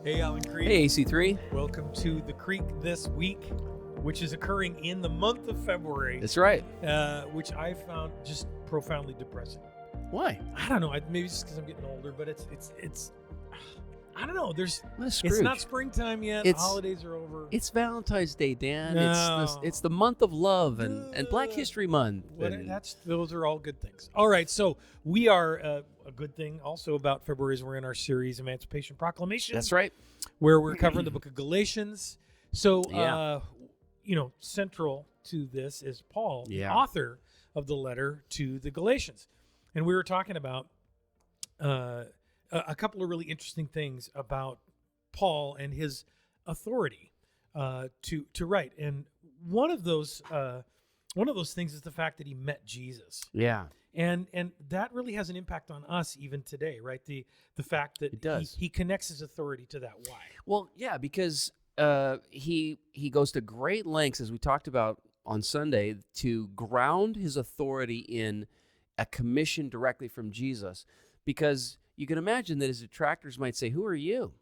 Hey, Alan Creek. Hey, AC3. Welcome to the Creek this week, which is occurring in the month of February. That's right. Which I found just profoundly depressing. Why? I don't know. Maybe just because I'm getting older, but it's. I don't know. It's not springtime yet. The holidays are over. It's Valentine's Day, Dan. No. It's the month of love and Black History Month. Those are all good things. All right, so we are a good thing also about February is we're in our series Emancipation Proclamation. That's right. Where we're covering the book of Galatians. So, Yeah. Central to this is Paul, the Yeah. author of the letter to the Galatians. And we were talking about a couple of really interesting things about Paul and his authority to write. And one of those things is the fact that he met Jesus. Yeah. And that really has an impact on us even today, right? The fact that It does. he connects his authority to that why. Well, yeah, because he goes to great lengths, as we talked about on Sunday, to ground his authority in a commission directly from Jesus. Because you can imagine that his detractors might say, "Who are you?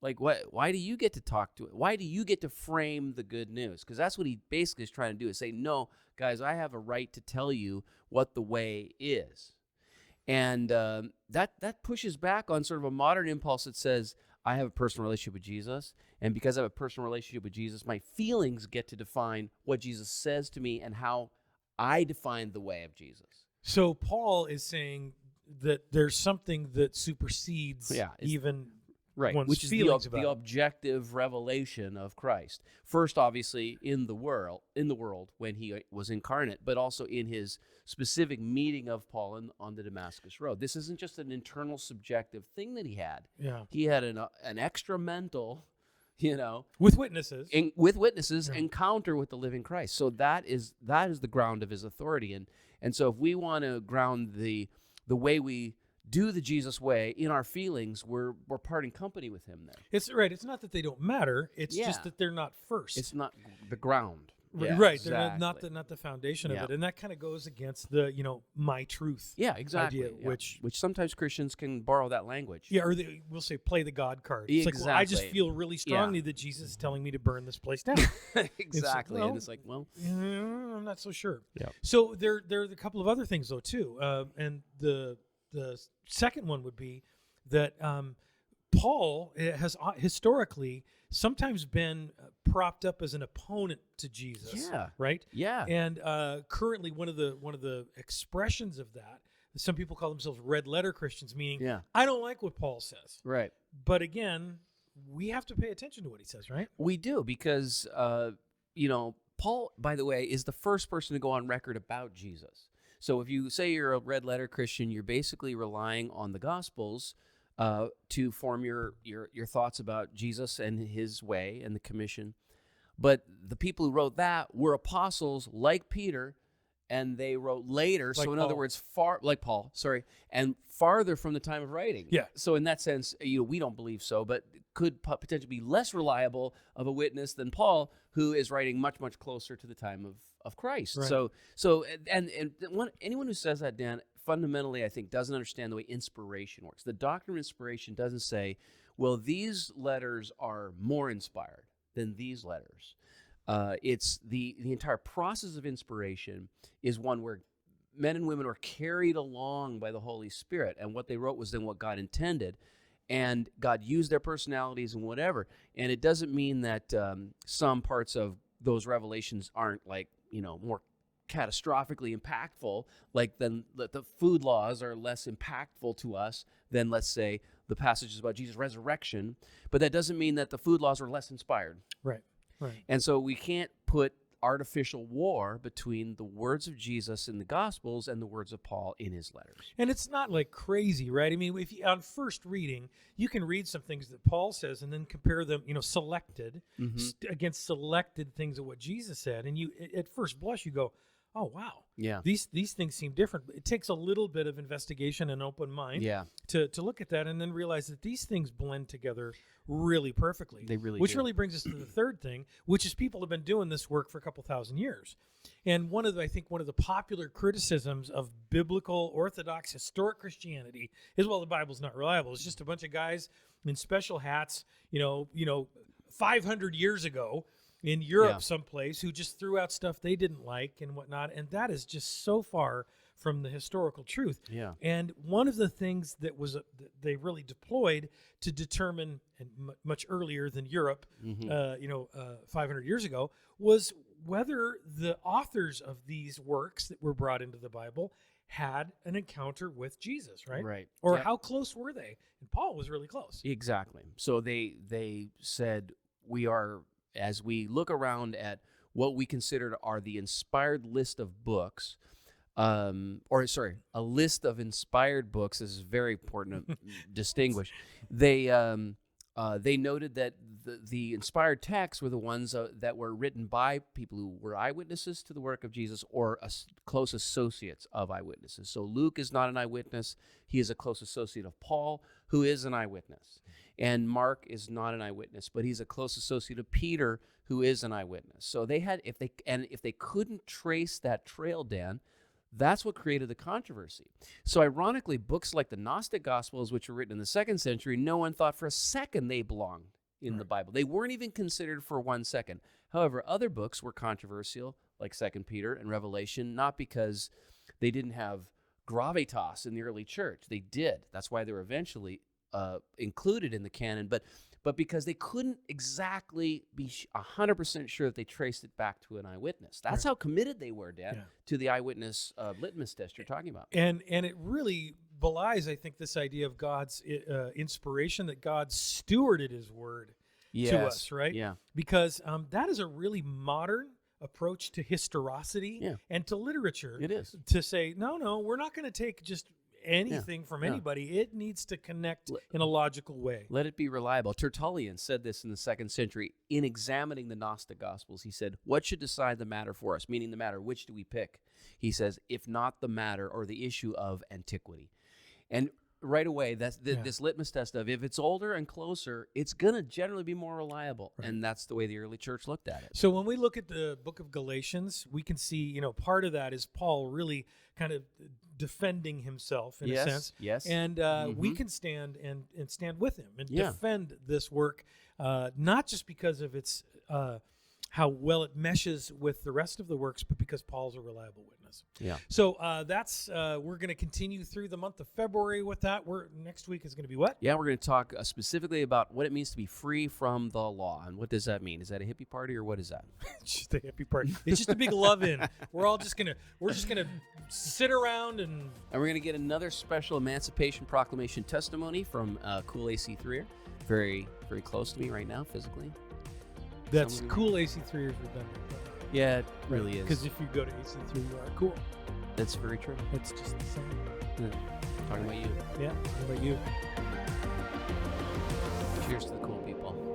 Like, why do you get to talk to it? Why do you get to frame the good news?" Because that's what he basically is trying to do, is say, "No, guys, I have a right to tell you what the way is." And that pushes back on sort of a modern impulse that says, I have a personal relationship with Jesus, and because I have a personal relationship with Jesus, my feelings get to define what Jesus says to me and how I define the way of Jesus. So Paul is saying that there's something that supersedes even Right, one's which is feelings the about it. objective revelation of Christ. First, obviously, in the world when he was incarnate, but also in his specific meeting of Paul on the Damascus Road. This isn't just an internal subjective thing that he had. Yeah. He had an extra mental, With witnesses. encounter with the living Christ. So that is the ground of his authority. And so if we want to ground the way we do the Jesus way in our feelings, we're parting company with him there. It's right. It's not that they don't matter. It's just that they're not first. It's not the ground. Yeah, right. exactly. They're not the foundation of Yeah. it. And that kind of goes against the, my truth. Yeah, exactly. Idea, Yeah. which sometimes Christians can borrow that language. Yeah, or we'll say play the God card. It's like, well, I just Exactly. feel really strongly that Jesus is telling me to burn this place down. Exactly. Well, and it's like, well, I'm not so sure. Yeah. So there are a couple of other things though too, and the second one would be that Paul has historically sometimes been propped up as an opponent to Jesus. Yeah. Right. yeah. And currently, one of the expressions of that, some people call themselves red letter Christians, meaning Yeah. I don't like what Paul says. Right. But again, we have to pay attention to what he says, right? We do, because, Paul, by the way, is the first person to go on record about Jesus. So if you say you're a red letter Christian, you're basically relying on the Gospels to form your thoughts about Jesus and his way and the commission. But the people who wrote that were apostles like Peter, and they wrote later. Like So in Paul. other words, like Paul, and farther from the time of writing. Yeah. So in that sense, we don't believe so, but could potentially be less reliable of a witness than Paul, who is writing much, much closer to the time of Christ. Right. So anyone who says that, Dan, fundamentally, I think, doesn't understand the way inspiration works. The doctrine of inspiration doesn't say, well, these letters are more inspired than these letters. It's the entire process of inspiration is one where men and women are carried along by the Holy Spirit, and what they wrote was then what God intended, and God used their personalities and whatever. And it doesn't mean that some parts of those revelations aren't more catastrophically impactful, like then the food laws are less impactful to us than, let's say, the passages about Jesus' resurrection. But that doesn't mean that the food laws are less inspired. Right. And so we can't put artificial war between the words of Jesus in the Gospels and the words of Paul in his letters. And it's not like crazy, right? I mean, if you, on first reading, you can read some things that Paul says and then compare them, selected against selected things of what Jesus said. And you, at first blush, you go, oh wow, Yeah. these things seem different. It takes a little bit of investigation and open mind Yeah. to look at that and then realize that these things blend together really perfectly. They really which do. really brings us to the third thing, which is people have been doing this work for a couple thousand years. And I think one of the popular criticisms of biblical, orthodox, historic Christianity is, well, the Bible's not reliable. It's just a bunch of guys in special hats, 500 years ago in Europe someplace who just threw out stuff they didn't like and whatnot. And that is just so far from the historical truth. Yeah. And one of the things that was that they really deployed to determine, and much earlier than Europe, 500 years ago, was whether the authors of these works that were brought into the Bible had an encounter with Jesus, right? Right. Or Yeah. how close were they? And Paul was really close. Exactly. So they said, we are, as we look around at what we considered are the inspired list of books, a list of inspired books. This is very important to distinguish. They noted that the inspired texts were the ones that were written by people who were eyewitnesses to the work of Jesus or close associates of eyewitnesses. So Luke is not an eyewitness. He is a close associate of Paul, who is an eyewitness. And Mark is not an eyewitness, but he's a close associate of Peter, who is an eyewitness. So they had, if they couldn't trace that trail, Dan, that's what created the controversy. So ironically, books like the Gnostic Gospels, which were written in the 2nd century, no one thought for a second they belonged in the Bible. They weren't even considered for 1 second. However, other books were controversial, like 2 Peter and Revelation, not because they didn't have gravitas in the early church. They did. That's why they were eventually included in the canon, but because they couldn't exactly be 100% sure that they traced it back to an eyewitness. That's how committed they were, Dan, to the eyewitness litmus test you're talking about. And it really belies, I think, this idea of God's inspiration, that God stewarded his word to us, right? Yeah. Because that is a really modern approach to historicity and to literature. It is. To say, no, we're not going to take just anything from anybody. It needs to connect in a logical way. Let it be reliable. Tertullian said this in the 2nd century in examining the Gnostic Gospels. He said, what should decide the matter for us? Meaning the matter, which do we pick? He says, if not the matter or the issue of antiquity. And right away, that's this litmus test of if it's older and closer, it's going to generally be more reliable. Right. And that's the way the early church looked at it. So when we look at the book of Galatians, we can see, part of that is Paul really kind of defending himself in a sense. Yes. And we can stand and stand with him and defend this work, not just because of its how well it meshes with the rest of the works, but because Paul's a reliable witness. Yeah. So that's we're going to continue through the month of February with that. Next week is going to be what? Yeah, we're going to talk specifically about what it means to be free from the law. And what does that mean? Is that a hippie party or what is that? It's just a hippie party. It's just a big love-in. We're just gonna sit around and we're going to get another special Emancipation Proclamation testimony from cool AC3er. Very, very close to me right now physically. That's cool. AC3 is redundant. Yeah, it really is. Because if you go to AC3, you are cool. That's very true. It's just the same. Yeah. Talking about you. Yeah, talking about you. Cheers to the cool people.